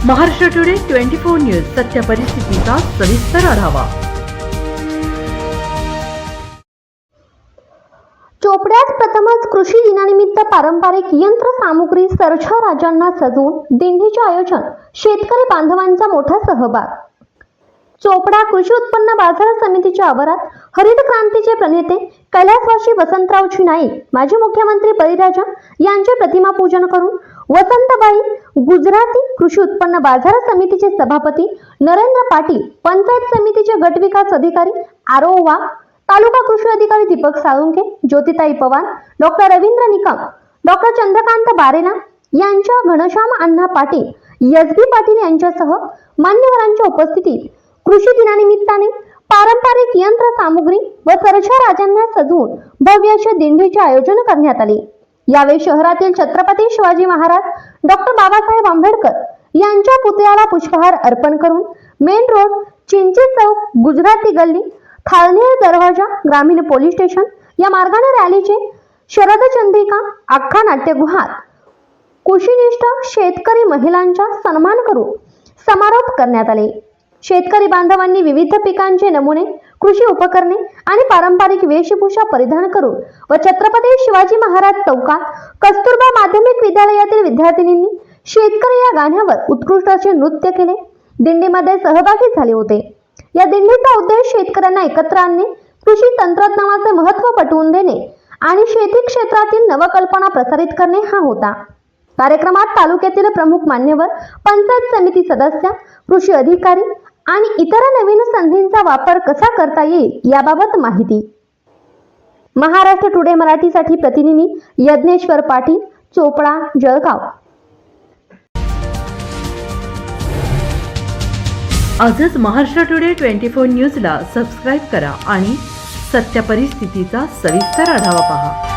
Maharashtra today 24 news सत्य परिस्थितीचा सविस्तर आढावा। चोपड्यात प्रथमच कृषी दिनानिमित्त पारंपरिक यंत्रसामुग्री सरछा राजांना सजवून दिंडीचे आयोजन, शेतकरी बांधवांचा मोठा सहभाग। चोपडा कृषी उत्पन्न बाजार समितीच्या आवारात हरित क्रांतीचे प्रणेते कैलासवासी वसंतरावजी नाईक, माजी मुख्यमंत्री बळीराजा यांचे प्रतिमा पूजन करून वसंतबाई गुजराती कृषी उत्पन्न बाजार समितीचे सभापती नरेंद्र पाटील, पंचायत समितीचे गट विकास अधिकारी आरो वाघ, तालुका कृषी अधिकारी दीपक साळुंके, ज्योतिताई पवार, डॉक्टर रवींद्र निकम, डॉक्टर चंद्रकांत बारेला यांच्या घनश्याम अण्णा पाटील, एसबी पाटील यांच्यासह मान्यवरांच्या उपस्थितीत कृषी दिनानिमित्ताने पारंपरिक यंत्रसामुग्री व सरछा राजांना सजवून भव्य अशा दिंडीचे आयोजन करण्यात आले। यावेळी शहरातील छत्रपती शिवाजी महाराज, डॉक्टर बाबासाहेब आंबेडकर यांच्या पुतळ्याला पुष्पहार अर्पण करून मेन रोड, चिंची चौक, गुजराती गल्ली, थाळनेर दरवाजा, ग्रामीण पोलीस स्टेशन या मार्गाने रॅलीचे शरद चंद्रिका, अख्खा नाट्यगृहात कुशीनिष्ठ शेतकरी महिलांचा सन्मान करून समारोप करण्यात आले। शेतकरी बांधवांनी विविध पिकांचे नमुने, कृषी उपकरणे आणि पारंपरिक वेशभूषा परिधान करून व छत्रपती शिवाजी महाराज चौकात कस्तुरबा माध्यमिक विद्यालयातील विद्यार्थिनींनी शेतकरी या गाण्यावर उत्कृष्ट असे नृत्य केले, दिंडीमध्ये सहभागी झाले होते। या दिंडीचा उद्देश शेतकऱ्यांना एकत्र आणणे, कृषी तंत्रज्ञानाचे महत्त्व पटवून देणे आणि शेती क्षेत्रातील नवकल्पना प्रसारित करणे हा होता। कार्यक्रमात तालुक्यातील प्रमुख मान्यवर, पंचायत समिती सदस्य, कृषी अधिकारी आणि इतर नवीन संधींचा वापर कसा करता येईल याबाबत माहिती। महाराष्ट्र टुडे मराठीसाठी प्रतिनिधी यज्ञेश्वर पाटील, चोपडा, जळगाव। आजच महाराष्ट्र टुडे 24 न्यूजला सबस्क्राईब करा आणि सत्य परिस्थितीचा सविस्तर आढावा पहा।